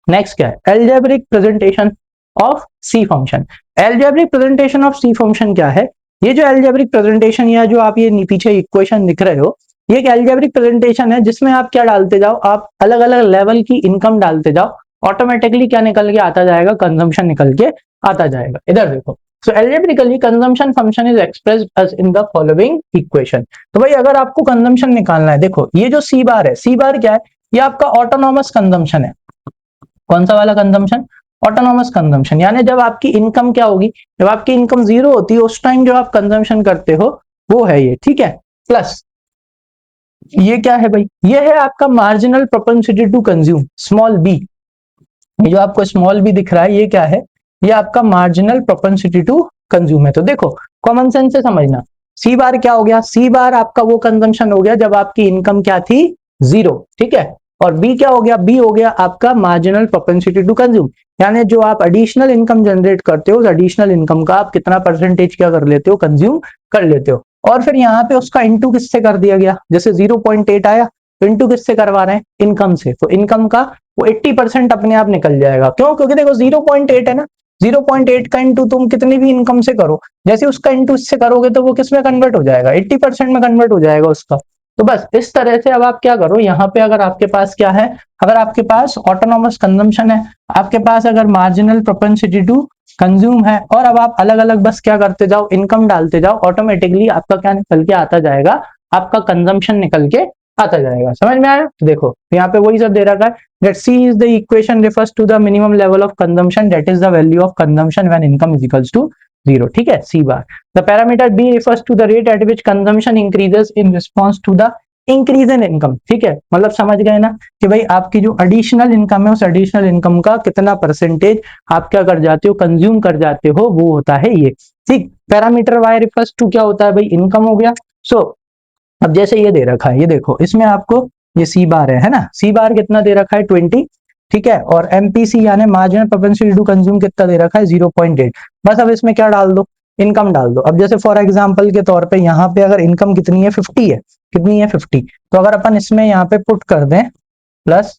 नेक्स्ट क्या है, algebraic presentation of C function. Algebraic presentation of C function क्या है, ये जो एल्जेब्रिक प्रेजेंटेशन या जो आप ये पीछे इक्वेशन लिख रहे हो, ये एक एल्जेब्रिक प्रेजेंटेशन है जिसमें आप क्या डालते जाओ, आप अलग अलग लेवल की इनकम डालते जाओ, ऑटोमेटिकली क्या निकल के आता जाएगा, कंजम्पशन निकल के आता जाएगा। इधर देखो, so algebraically consumption function is expressed as in the following equation। तो भाई अगर आपको कंजम्पशन निकालना है, देखो ये जो सी बार है, सी बार क्या है, ये आपका ऑटोनॉमस कंजम्पशन है। कौन सा वाला कंजम्पशन, ऑटोनॉमस कंजम्पशन, यानी जब आपकी इनकम क्या होगी, जब आपकी इनकम 0 होती है, उस टाइम जो आप कंजम्पशन करते हो वो है ये। ठीक है, प्लस ये क्या है भाई, ये है आपका marginal propensity to consume, small B. ये जो आपको स्मॉल बी दिख रहा है, ये क्या है, ये आपका मार्जिनल प्रोपेंसिटी टू कंज्यूम है। तो देखो कॉमन सेंस से समझना, सी बार क्या हो गया, सी बार आपका वो कंजम्पशन हो गया जब आपकी इनकम क्या थी, 0। ठीक है, और बी क्या हो गया, बी हो गया आपका मार्जिनल प्रोपेंसिटी टू कंज्यूम, यानी जो आप एडिशनल इनकम जनरेट करते हो, उस एडिशनल इनकम का आप कितना परसेंटेज क्या कर लेते हो, कंज्यूम कर लेते हो। और फिर यहाँ पे उसका इंटू किससे कर दिया गया, जैसे 0.8 आया तो इंटू किससे करवा रहे हैं, इनकम से, तो इनकम का वो 80% अपने आप निकल जाएगा। क्यों, क्योंकि देखो 0.8 है ना, 0.8 का इंटू तुम कितनी भी इनकम से करो, जैसे उसका इंटू इससे करोगे तो वो किस में कन्वर्ट हो जाएगा, 80% में कन्वर्ट हो जाएगा उसका। तो बस इस तरह से अब आप क्या करो, यहाँ पे अगर आपके पास क्या है, अगर आपके पास ऑटोनॉमस कंजम्पशन है, आपके पास अगर मार्जिनल प्रोपेंसिटी टू कंज्यूम है, और अब आप अलग अलग बस क्या करते जाओ, इनकम डालते जाओ, ऑटोमेटिकली आपका क्या निकल के आता जाएगा, आपका कंजम्पशन निकल के आता जाएगा। समझ में आया। तो देखो यहाँ पे वही सब दे रखा है, that C is the equation refers to the minimum level of consumption, that is the value of consumption when income is equals to 0। ठीक है, C bar. The parameter B refers to the rate at which consumption increases in response to the increase in income। ठीक है, मतलब समझ गए ना कि भाई आपकी जो एडिशनल इनकम है, उस एडिशनल इनकम का कितना परसेंटेज आप क्या कर जाते हो, कंज्यूम कर जाते हो, वो होता है ये। ठीक, पैरामीटर Y refers to क्या होता है भाई, इनकम हो गया। सो अब जैसे ये दे रखा है, ये देखो इसमें आपको ये सी बार है ना, सी बार कितना दे रखा है, 20। ठीक है, और एमपीसी यानी मार्जिनल प्रोपेंसिटी टू कंज्यूम कितना दे रखा है 0.8। बस अब इसमें क्या डाल दो, इनकम डाल दो। अब जैसे फॉर एग्जांपल के तौर पे यहाँ पे अगर इनकम कितनी है 50 है, कितनी है 50, तो अगर अपन इसमें यहाँ पे पुट कर दें प्लस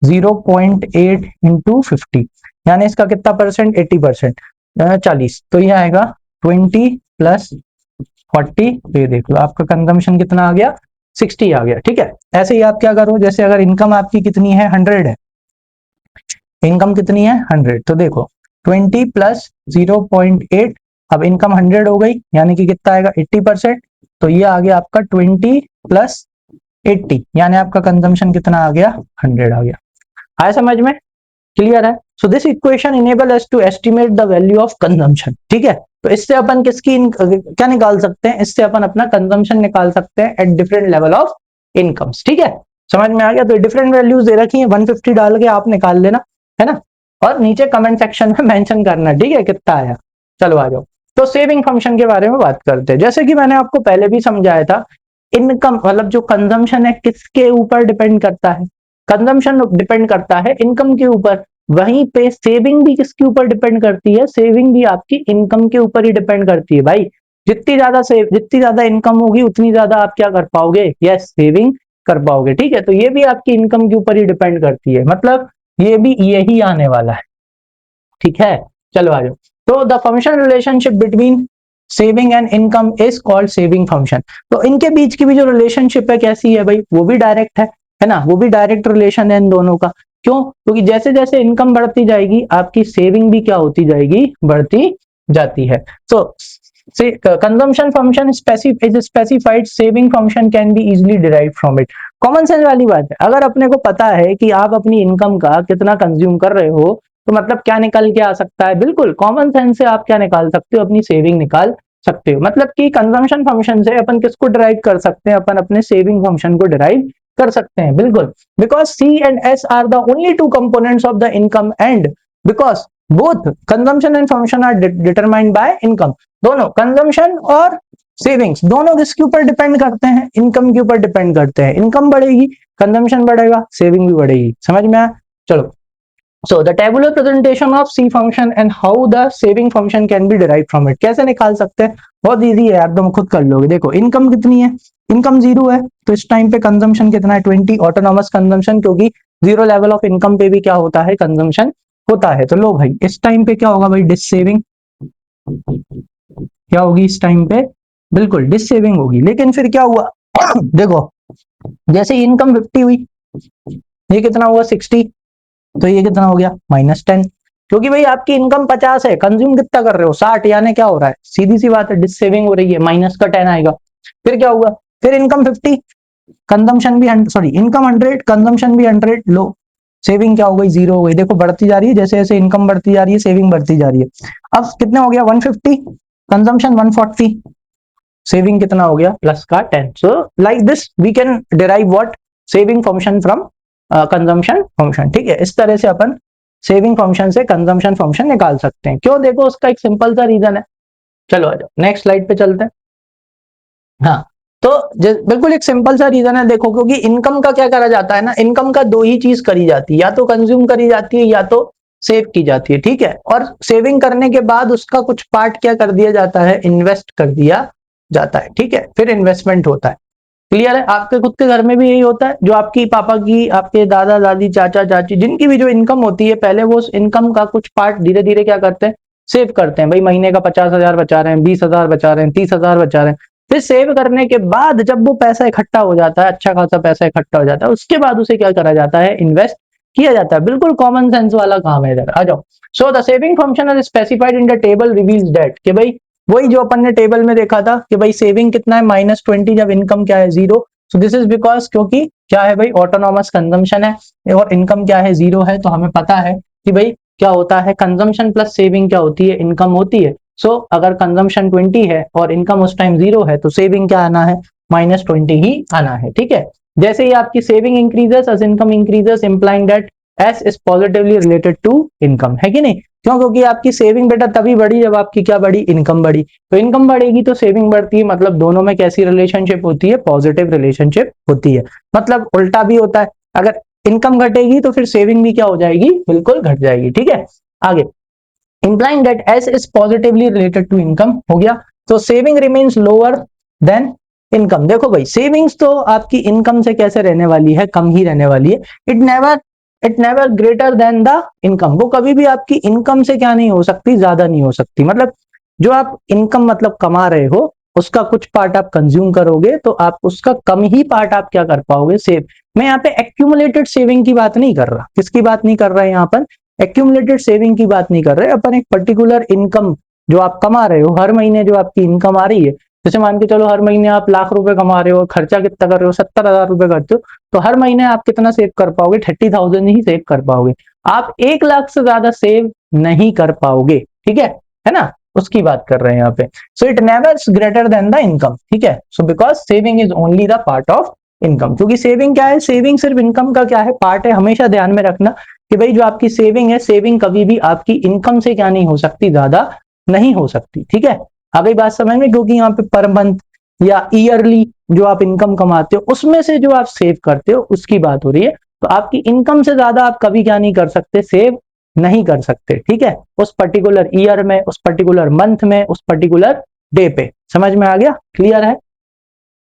0.8 इंटू 50, यानी इसका कितना परसेंट 80%, 40, तो ये आएगा 20 प्लस 40, तो ये देख लो आपका कंजम्पशन कितना आ गया 60 आ गया। ठीक है, ऐसे ही आप क्या करो, जैसे अगर इनकम आपकी कितनी है 100 है, इनकम कितनी है 100, तो देखो 20 प्लस 0.8, अब इनकम 100 हो गई यानी कि कितना आएगा 80%, तो ये आ गया आपका 20 प्लस 80, यानी आपका कंजम्पशन कितना आ गया 100 आ गया। आया समझ में, क्लियर है। So this equation enable us to estimate the value of consumption. ठीक है, तो इससे अपन किसकी क्या निकाल सकते हैं, इससे अपन अपना कंजम्पशन निकाल सकते हैं at different level of incomes. ठीक है, समझ में आ गया। तो डिफरेंट वैल्यूज दे रखी है, 150 डाल के आप निकाल लेना, है ना, और नीचे कमेंट सेक्शन में मेंशन करना, ठीक है, कितना आया। चलो आ जाओ, तो सेविंग फंक्शन के बारे में बात करते हैं। जैसे कि मैंने आपको पहले भी समझाया था, इनकम मतलब जो कंजम्पशन है किसके ऊपर डिपेंड करता है, कंजम्पशन डिपेंड करता है इनकम के ऊपर। वहीं पे सेविंग भी किसके ऊपर डिपेंड करती है, सेविंग भी आपकी इनकम के ऊपर ही डिपेंड करती है भाई। जितनी ज्यादा इनकम होगी उतनी ज्यादा आप क्या कर पाओगे, यस सेविंग कर पाओगे। ठीक है, तो ये भी आपकी इनकम के ऊपर ही डिपेंड करती है, मतलब ये भी यही आने वाला है। ठीक है, चलो आ जाओ। तो the function relationship between saving and income is called saving function. तो इनके बीच की भी जो रिलेशनशिप है कैसी है भाई, वो भी डायरेक्ट है ना, वो भी डायरेक्ट रिलेशन है इन दोनों का। क्यों, क्योंकि जैसे जैसे इनकम बढ़ती जाएगी आपकी सेविंग भी क्या होती जाएगी, बढ़ती जाती है। So consumption function is specified, saving function can be easily derive from it. Common sense वाली बात है, अगर अपने को पता है कि आप अपनी इनकम का कितना कंज्यूम कर रहे हो, तो मतलब क्या निकल के आ सकता है, बिल्कुल कॉमन सेंस से आप क्या निकाल सकते हो, अपनी सेविंग निकाल सकते हो। मतलब कि कंजम्पशन फंक्शन से अपन किसको डिराइव कर सकते हैं, अपन अपने सेविंग फंक्शन को डिराइव कर सकते हैं, बिल्कुल। Because C and S are the only two components of the income and because both consumption and function are determined by income. दोनों कंजम्पशन और सेविंग्स दोनों किसके ऊपर डिपेंड करते हैं, इनकम के ऊपर डिपेंड करते हैं। इनकम बढ़ेगी कंजम्पशन बढ़ेगा, सेविंग भी बढ़ेगी। समझ में आया, चलो। So the tabular presentation of C function and how the saving function can be derived from it, कैसे निकाल सकते हैं, बहुत इजी है, एकदम खुद कर लोगे। देखो इनकम कितनी है, इनकम 0 है, तो इस टाइम पे कंजम्पशन कितना है 20, ऑटोनॉमस कंजम्पशन, क्योंकि 0 लेवल ऑफ इनकम पे भी क्या होता है, कंजम्पशन होता है। तो लो भाई इस टाइम पे क्या होगा भाई, डिस सेविंग क्या होगी इस टाइम पे, बिल्कुल डिस सेविंग होगी। लेकिन फिर क्या हुआ देखो जैसे इनकम 50 हुई, ये कितना हुआ 60, तो ये कितना हो गया -10, क्योंकि भाई आपकी इनकम 50 है, कंज्यूम कितना कर रहे हो 60, यानी क्या हो रहा है, सीधी सी बात है डिस सेविंग हो रही है, माइनस का 10 आएगा। फिर क्या हुआ, फिर इनकम 50, कंजम्पशन भी सॉरी इनकम 100, कंजम्पशन भी 100, लो सेविंग क्या हो गई 0 हो गई। देखो बढ़ती जा रही है, जैसे जैसे इनकम बढ़ती जा रही है सेविंग बढ़ती जा रही है। अब कितना हो गया 150, कंजम्पशन 140, सेविंग कितना हो गया प्लस का 10। So like this we can derive what, saving function from consumption function. ठीक है, इस तरह से अपन सेविंग फंक्शन से कंजम्पशन फंक्शन निकाल सकते हैं। क्यों, देखो उसका एक सिंपल सा रीजन है। चलो आ जाओ नेक्स्ट स्लाइड पे चलते हैं। हाँ, तो बिल्कुल एक सिंपल सा रीजन है, देखो क्योंकि इनकम का क्या करा जाता है ना, इनकम का दो ही चीज करी जाती है, या तो कंज्यूम करी जाती है या तो सेव की जाती है। ठीक है, और सेविंग करने के बाद उसका कुछ पार्ट क्या कर दिया जाता है, इन्वेस्ट कर दिया जाता है। ठीक है, फिर इन्वेस्टमेंट होता है। क्लियर है, आपके खुद के घर में भी यही होता है, जो आपकी पापा की, आपके दादा दादी, चाचा चाची, जिनकी भी जो इनकम होती है, पहले वो उस इनकम का कुछ पार्ट धीरे धीरे क्या करते हैं, सेव करते हैं। भाई महीने का 50,000 बचा रहे हैं, 20,000 बचा रहे हैं, 30,000 बचा रहे हैं। फिर सेव करने के बाद जब वो पैसा इकट्ठा हो जाता है, अच्छा खासा पैसा इकट्ठा हो जाता है, उसके बाद उसे क्या करा जाता है, इन्वेस्ट किया जाता है। बिल्कुल कॉमन सेंस वाला काम है इधर, आ जाओ। So the saving function is specified in the table reveals that, कि भाई वही जो अपन ने टेबल में देखा था कि भाई सेविंग कितना है -20 जब इनकम क्या है 0। सो दिस इज बिकॉज क्योंकि क्या है भाई, ऑटोनॉमस कंजम्पशन है और इनकम क्या है 0 है, तो हमें पता है कि भाई क्या होता है, कंजम्पशन प्लस सेविंग क्या होती है, इनकम होती है। सो अगर कंजम्पशन 20 है और इनकम उस टाइम 0 है, तो सेविंग क्या आना है, -20 ही आना है। ठीक है, जैसे ही आपकी saving increases as income increases, implying that S is positively related to income, है कि नहीं। क्यों, क्योंकि आपकी सेविंग बेटा तभी बढ़ी जब आपकी क्या बढ़ी, इनकम बढ़ी। तो इनकम बढ़ेगी तो सेविंग बढ़ती है, मतलब दोनों में कैसी रिलेशनशिप होती है, पॉजिटिव रिलेशनशिप होती है। मतलब उल्टा भी होता है, अगर इनकम घटेगी तो फिर सेविंग भी क्या हो जाएगी, बिल्कुल घट जाएगी। ठीक है, आगे implying that S is positively related to income हो गया। तो saving remains lower than income. देखो भाई सेविंग्स तो आपकी इनकम से कैसे रहने वाली है, कम ही रहने वाली है। It never greater than the income, वो कभी भी आपकी इनकम से क्या नहीं हो सकती, ज्यादा नहीं हो सकती। मतलब जो आप इनकम मतलब कमा रहे हो उसका कुछ पार्ट आप कंज्यूम करोगे तो आप उसका कम ही पार्ट आप क्या कर पाओगे, सेव। मैं यहाँ पे एक्यूमुलेटेड सेविंग की बात नहीं कर रहा, किसकी बात नहीं कर रहा है यहाँ पर, एक्यूमुलेटेड सेविंग की बात नहीं कर रहे अपन, एक पर्टिकुलर इनकम जो आप कमा रहे हो, हर महीने जो आपकी इनकम आ रही है, जैसे मान के चलो हर महीने आप लाख रुपए कमा रहे हो, खर्चा कितना कर रहे हो, 70,000 रुपए करते हो, तो हर महीने आप कितना सेव कर पाओगे, 30,000 ही सेव कर पाओगे। आप 1 लाख से ज्यादा सेव नहीं कर पाओगे। ठीक है ना, उसकी बात कर रहे हैं यहाँ पे। So it never greater than the income. ठीक है, so because saving is only the part of income, क्योंकि सेविंग क्या है, सेविंग सिर्फ इनकम का क्या है, पार्ट है। हमेशा ध्यान में रखना कि भाई जो आपकी सेविंग है, सेविंग कभी भी आपकी इनकम से क्या नहीं हो सकती, ज्यादा नहीं हो सकती। ठीक है, आ गई बात समझ में, क्योंकि यहाँ पे पर मंथ या ईयरली जो आप इनकम कमाते हो उसमें से जो आप सेव करते हो उसकी बात हो रही है। तो आपकी इनकम से ज्यादा आप कभी क्या नहीं कर सकते, सेव नहीं कर सकते। ठीक है, उस पर्टिकुलर ईयर में, उस पर्टिकुलर मंथ में, उस पर्टिकुलर डे पे। समझ में आ गया, क्लियर है।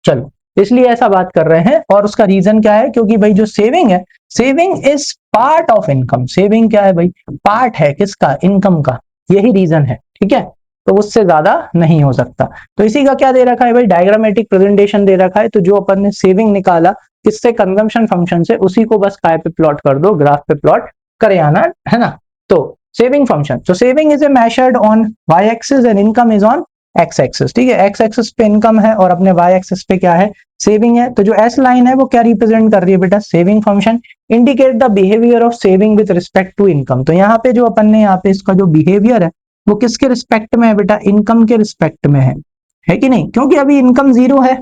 चलो, इसलिए ऐसा बात कर रहे हैं। और उसका रीजन क्या है, क्योंकि भाई जो सेविंग है, saving is part of income. Saving क्या है भाई, पार्ट है किसका, इनकम का, यही रीजन है। ठीक है, तो उससे ज्यादा नहीं हो सकता। तो इसी का क्या दे रखा है भाई, डायग्रामेटिक प्रेजेंटेशन दे रखा है। तो जो अपन ने सेविंग निकाला किससे, कंजम्पशन फंक्शन से, उसी को बस काय पे प्लॉट कर दो, ग्राफ पे प्लॉट करे आना है ना। तो सेविंग फंक्शन, तो saving is a measured on Y axis and income is on X axis. ठीक है, एक्स एक्सिस पे इनकम है और अपने वाई एक्सिस पे क्या है, सेविंग है। तो जो एस लाइन है वो क्या रिप्रेजेंट कर रही है बेटा, saving function. Indicate the behaviour of saving with respect to income. तो यहाँ पे जो अपन ने यहाँ पे इसका जो बिहेवियर है वो किसके रिस्पेक्ट में है बेटा, इनकम के रिस्पेक्ट में है कि नहीं, क्योंकि अभी इनकम जीरो है,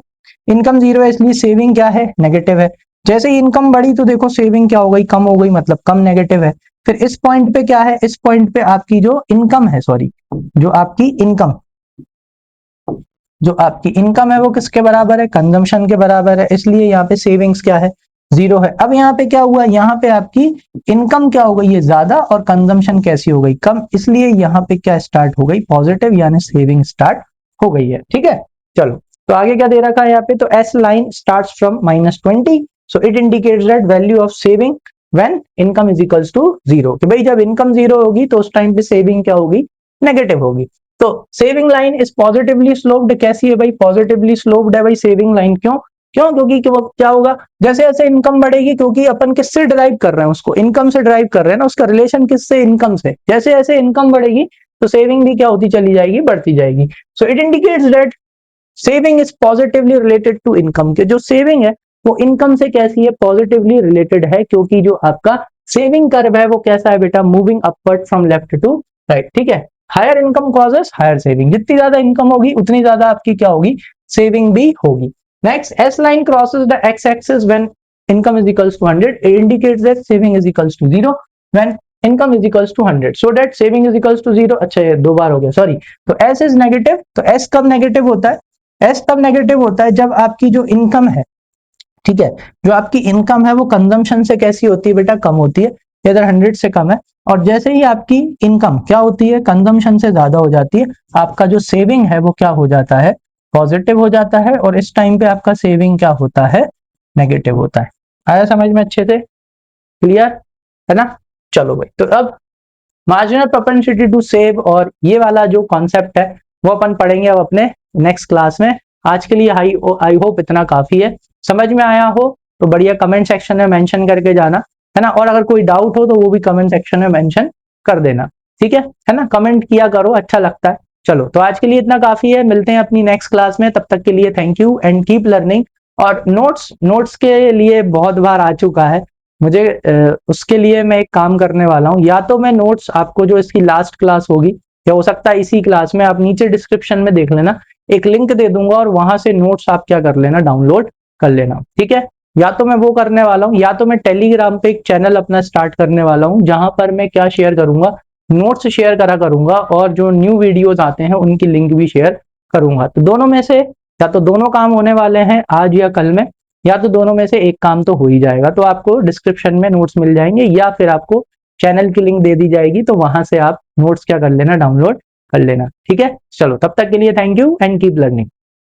इनकम जीरो है, इसलिए सेविंग क्या है, नेगेटिव है। जैसे ही इनकम बढ़ी तो देखो सेविंग क्या हो गई, कम हो गई, मतलब कम, नेगेटिव है। फिर इस पॉइंट पे क्या है, इस पॉइंट पे आपकी जो इनकम है, सॉरी जो आपकी इनकम, जो आपकी इनकम है वो किसके बराबर है, कंजम्पशन के बराबर है, इसलिए यहाँ पे सेविंग्स क्या है, जीरो है। अब यहाँ पे क्या हुआ, यहाँ पे आपकी इनकम क्या हो गई है, ज्यादा, और कंजम्पशन कैसी हो गई, कम, इसलिए यहाँ पे क्या स्टार्ट हो गई, पॉजिटिव, यानी सेविंग स्टार्ट हो गई है। ठीक है, चलो तो आगे क्या दे रखा है यहाँ पे, तो S line starts from -20, so it indicates that value of saving when income is equals to zero, कि भाई जब इनकम जीरो होगी तो उस टाइम पे सेविंग क्या होगी, नेगेटिव होगी। तो saving line is positively sloped, कैसी है भाई, पॉजिटिवली स्लोप्ड है भाई सेविंग लाइन। क्यों, क्योंकि क्या होगा, जैसे जैसे इनकम बढ़ेगी, क्योंकि अपन किससे ड्राइव कर रहे हैं उसको, इनकम से ड्राइव कर रहे हैं ना, उसका रिलेशन किससे, इनकम से। जैसे जैसे इनकम बढ़ेगी तो सेविंग भी क्या होती चली जाएगी, बढ़ती जाएगी। So it indicates that saving is positively related to income, के जो सेविंग है वो इनकम से कैसी है, पॉजिटिवली रिलेटेड है, क्योंकि जो आपका सेविंग कर्व है वो कैसा है बेटा, moving upward from left to right. ठीक है, higher income causes higher saving, जितनी ज्यादा इनकम होगी उतनी ज्यादा आपकी क्या होगी, सेविंग भी होगी। Next, S line crosses the X axis when income is equals to 100, it indicates that saving is equals to 0 when income is equals to 100, so that saving is equals to 0। अच्छा ये दो बार हो गया, सॉरी। तो s इज नेगेटिव, तो s कब नेगेटिव होता है, s तब नेगेटिव होता है जब आपकी जो इनकम है, ठीक है, जो आपकी इनकम है वो कंजम्पशन से कैसी होती है बेटा, कम होती है, इधर 100 से कम है। और जैसे ही आपकी इनकम क्या होती है, कंजम्पशन से ज्यादा हो जाती है, आपका जो सेविंग है वो क्या हो जाता है, पॉजिटिव हो जाता है, और इस टाइम पे आपका सेविंग क्या होता है, नेगेटिव होता है। आया समझ में अच्छे से, क्लियर है ना। चलो भाई, तो अब मार्जिनल प्रोपेंसिटी टू सेव और ये वाला जो कॉन्सेप्ट है वो अपन पढ़ेंगे अब अपने नेक्स्ट क्लास में। आज के लिए आई होप इतना काफी है। समझ में आया हो तो बढ़िया कमेंट सेक्शन में मेंशन करके जाना, है ना। और अगर कोई डाउट हो तो वो भी कमेंट सेक्शन में मेंशन कर देना, ठीक है ना। कमेंट किया करो, अच्छा लगता है। चलो, तो आज के लिए इतना काफी है, मिलते हैं अपनी नेक्स्ट क्लास में, तब तक के लिए thank you and keep learning. और नोट्स के लिए बहुत बार आ चुका है मुझे, उसके लिए मैं एक काम करने वाला हूँ, या तो मैं नोट्स आपको जो इसकी लास्ट क्लास होगी, या हो सकता है इसी क्लास में, आप नीचे डिस्क्रिप्शन में देख लेना, एक लिंक दे दूंगा और वहां से नोट्स आप क्या कर लेना, डाउनलोड कर लेना, ठीक है। या तो मैं वो करने वाला हूँ, या तो मैं टेलीग्राम पे एक चैनल अपना स्टार्ट करने वाला हूँ, जहां पर मैं क्या शेयर करूंगा, नोट्स शेयर करा करूंगा, और जो न्यू वीडियोज आते हैं उनकी लिंक भी शेयर करूंगा। तो दोनों में से या तो दोनों काम होने वाले हैं आज या कल में, या तो दोनों में से एक काम तो हो ही जाएगा। तो आपको डिस्क्रिप्शन में नोट्स मिल जाएंगे या फिर आपको चैनल की लिंक दे दी जाएगी, तो वहां से आप नोट्स क्या कर लेना, डाउनलोड कर लेना। ठीक है, चलो तब तक के लिए thank you and keep learning.